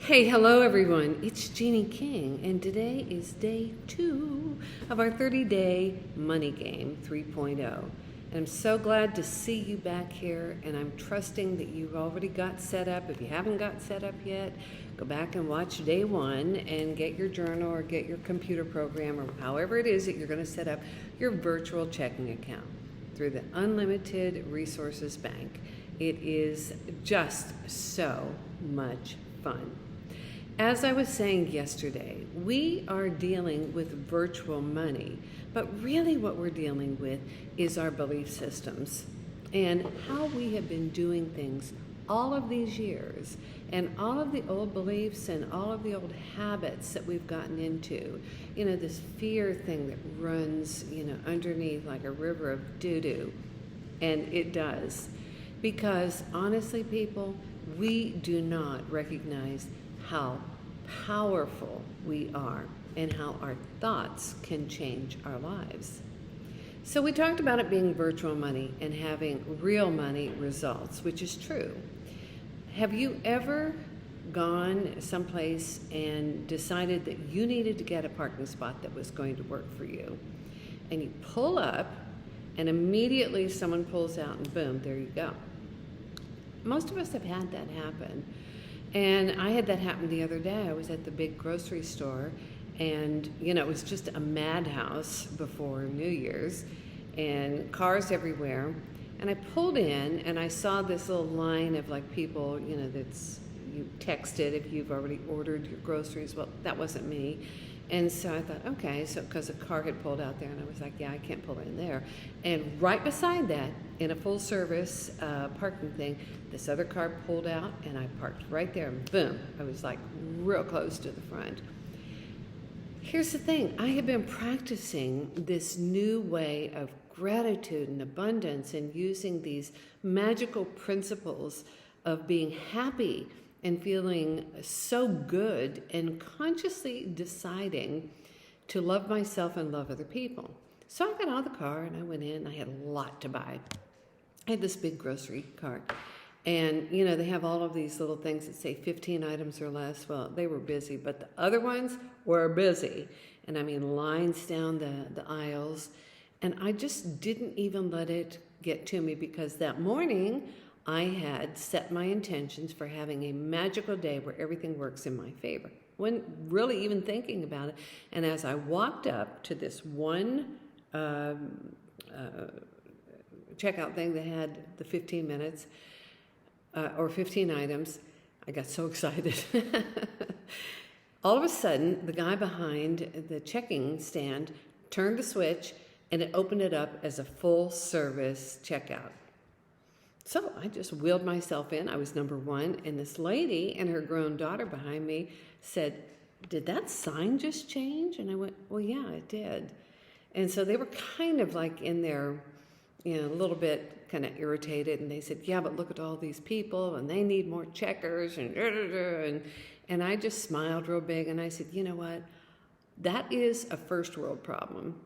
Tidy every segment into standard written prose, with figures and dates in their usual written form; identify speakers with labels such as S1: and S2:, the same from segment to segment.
S1: Hey, hello everyone. It's Jeannie King, and today is day 2 of our 30-day money game 3.0. And I'm so glad to see you back here, and I'm trusting that you've already got set up. If you haven't got set up yet, go back and watch day 1 and get your journal or get your computer program or however it is that you're going to set up your virtual checking account through the Unlimited Resources Bank. It is just so much fun. As I was saying yesterday, we are dealing with virtual money, but really what we're dealing with is our belief systems and how we have been doing things all of these years, and all of the old beliefs and all of the old habits that we've gotten into. This fear thing that runs, underneath like a river of doo-doo. And it does. Because honestly, people, we do not recognize how powerful we are and how our thoughts can change our lives. So we talked about it being virtual money and having real money results, which is true. Have you ever gone someplace and decided that you needed to get a parking spot that was going to work for you? And you pull up and immediately someone pulls out and boom, there you go. Most of us have had that happen. And I had that happen the other day. I was at the big grocery store, and it was just a madhouse before New Year's, and cars everywhere. And I pulled in, and I saw this little line of like people, that's you texted if you've already ordered your groceries. Well, that wasn't me. And so I thought, okay, so because a car had pulled out there, and I was like, yeah, I can't pull in there. And right beside that, in a full service parking thing, this other car pulled out, and I parked right there, and boom, I was like real close to the front. Here's the thing, I have been practicing this new way of gratitude and abundance and using these magical principles of being happy and feeling so good and consciously deciding to love myself and love other people. So I got out of the car and I went in. I had a lot to buy. I had this big grocery cart. And, they have all of these little things that say 15 items or less. Well, they were busy, but the other ones were busy. And I mean, lines down the aisles. And I just didn't even let it get to me because that morning I had set my intentions for having a magical day where everything works in my favor. Wasn't really even thinking about it. And as I walked up to this one checkout thing that had the 15 minutes or 15 items, I got so excited. All of a sudden, the guy behind the checking stand turned the switch and it opened it up as a full service checkout. So I just wheeled myself in. I was number 1, and this lady and her grown daughter behind me said, "Did that sign just change?" And I went, "Well, yeah, it did." And so they were kind of like in there, a little bit kind of irritated, and they said, "Yeah, but look at all these people, and they need more checkers," and I just smiled real big, and I said, "You know what? That is a first world problem.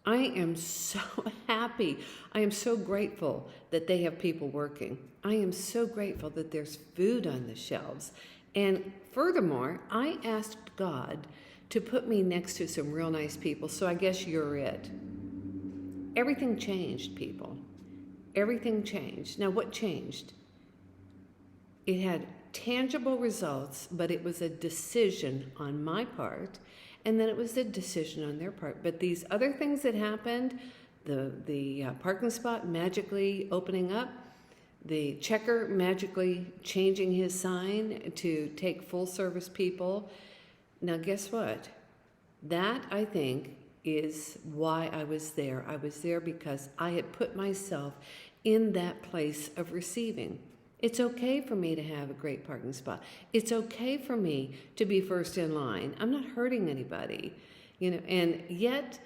S1: I am so happy. I am so grateful that they have people working. I am so grateful that there's food on the shelves. And furthermore, I asked God to put me next to some real nice people, so I guess you're it." Everything changed, people. Everything changed. Now, what changed? It had tangible results, but it was a decision on my part, and then it was a decision on their part. But these other things that happened, the parking spot magically opening up, the checker magically changing his sign to take full service people. Now, guess what? That, I think, is why I was there. I was there because I had put myself in that place of receiving. It's okay for me to have a great parking spot. It's okay for me to be first in line. I'm not hurting anybody, and yet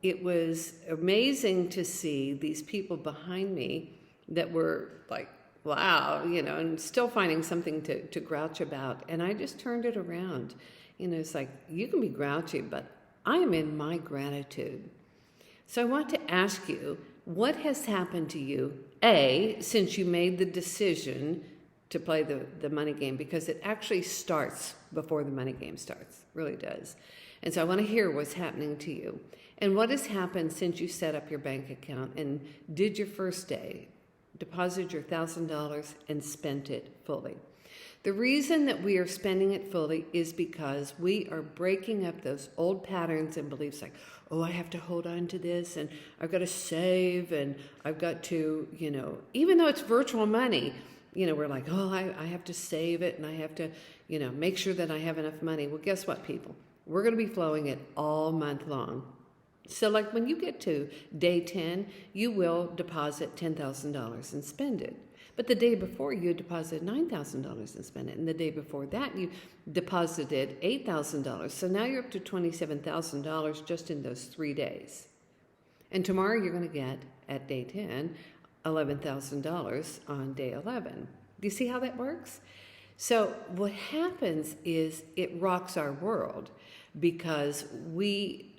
S1: it was amazing to see these people behind me that were like, wow, and still finding something to grouch about. And I just turned it around. It's like, you can be grouchy, but I am in my gratitude. So I want to ask you, what has happened to you, A, since you made the decision to play the money game, because it actually starts before the money game starts, really does. And so I want to hear what's happening to you and what has happened since you set up your bank account and did your first day, deposited your $1,000 and spent it fully. The reason that we are spending it fully is because we are breaking up those old patterns and beliefs like, oh, I have to hold on to this and I've got to save and I've got to, even though it's virtual money, we're like, oh, I have to save it and I have to, make sure that I have enough money. Well, guess what, people? We're going to be flowing it all month long. So like when you get to day 10, you will deposit $10,000 and spend it. But the day before, you deposited $9,000 and spent it. And the day before that, you deposited $8,000. So now you're up to $27,000 just in those 3 days. And tomorrow you're going to get, at day 10, $11,000 on day 11. Do you see how that works? So what happens is it rocks our world because we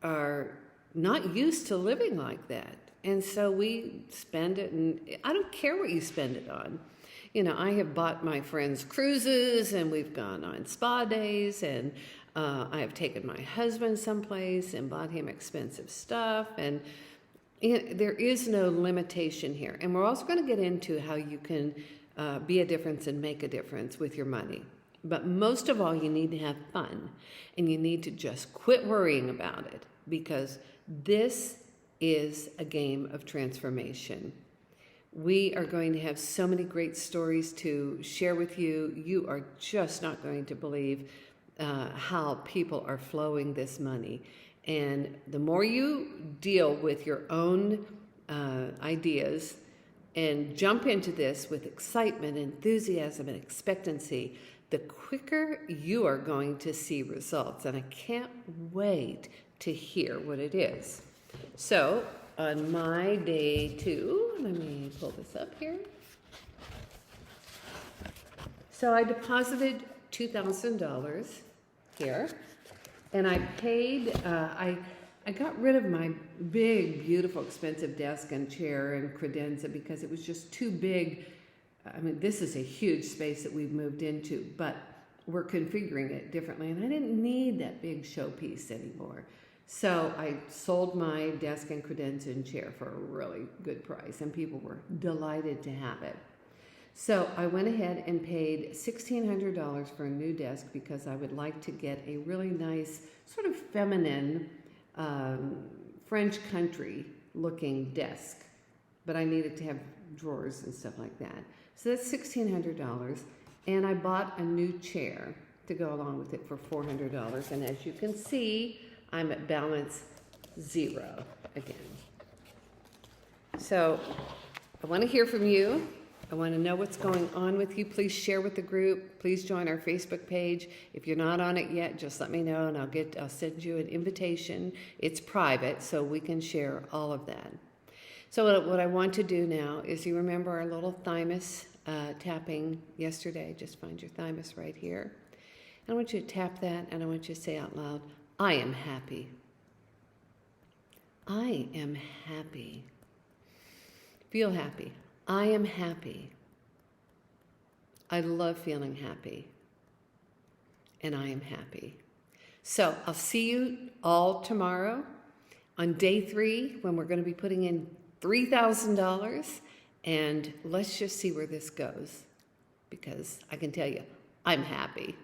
S1: are not used to living like that. And so we spend it, and I don't care what you spend it on. I have bought my friends cruises, and we've gone on spa days, and I have taken my husband someplace and bought him expensive stuff, and there is no limitation here. And we're also going to get into how you can be a difference and make a difference with your money. But most of all, you need to have fun, and you need to just quit worrying about it, because this is a game of transformation. We are going to have so many great stories to share with you. You are just not going to believe how people are flowing this money. And the more you deal with your own ideas and jump into this with excitement, enthusiasm, and expectancy, the quicker you are going to see results. And I can't wait to hear what it is. So on my day 2, let me pull this up here. So I deposited $2,000 here, and I paid, I got rid of my big, beautiful, expensive desk and chair and credenza because it was just too big. I mean, this is a huge space that we've moved into, but we're configuring it differently, and I didn't need that big showpiece anymore. So I sold my desk and credenza and chair for a really good price, and people were delighted to have it. So I went ahead and paid $1,600 for a new desk because I would like to get a really nice, sort of feminine, French country looking desk. But I needed to have drawers and stuff like that. So that's $1,600. And I bought a new chair to go along with it for $400. And as you can see, I'm at balance 0 again. So I want to hear from you. I want to know what's going on with you. Please share with the group. Please join our Facebook page. If you're not on it yet, just let me know and I'll send you an invitation. It's private, so we can share all of that. So what I want to do now is, you remember our little thymus tapping yesterday? Just find your thymus right here. And I want you to tap that, and I want you to say out loud, I am happy. I am happy. Feel happy. I am happy. I love feeling happy. And I am happy. So I'll see you all tomorrow on day 3 when we're going to be putting in $3,000. And let's just see where this goes, because I can tell you, I'm happy.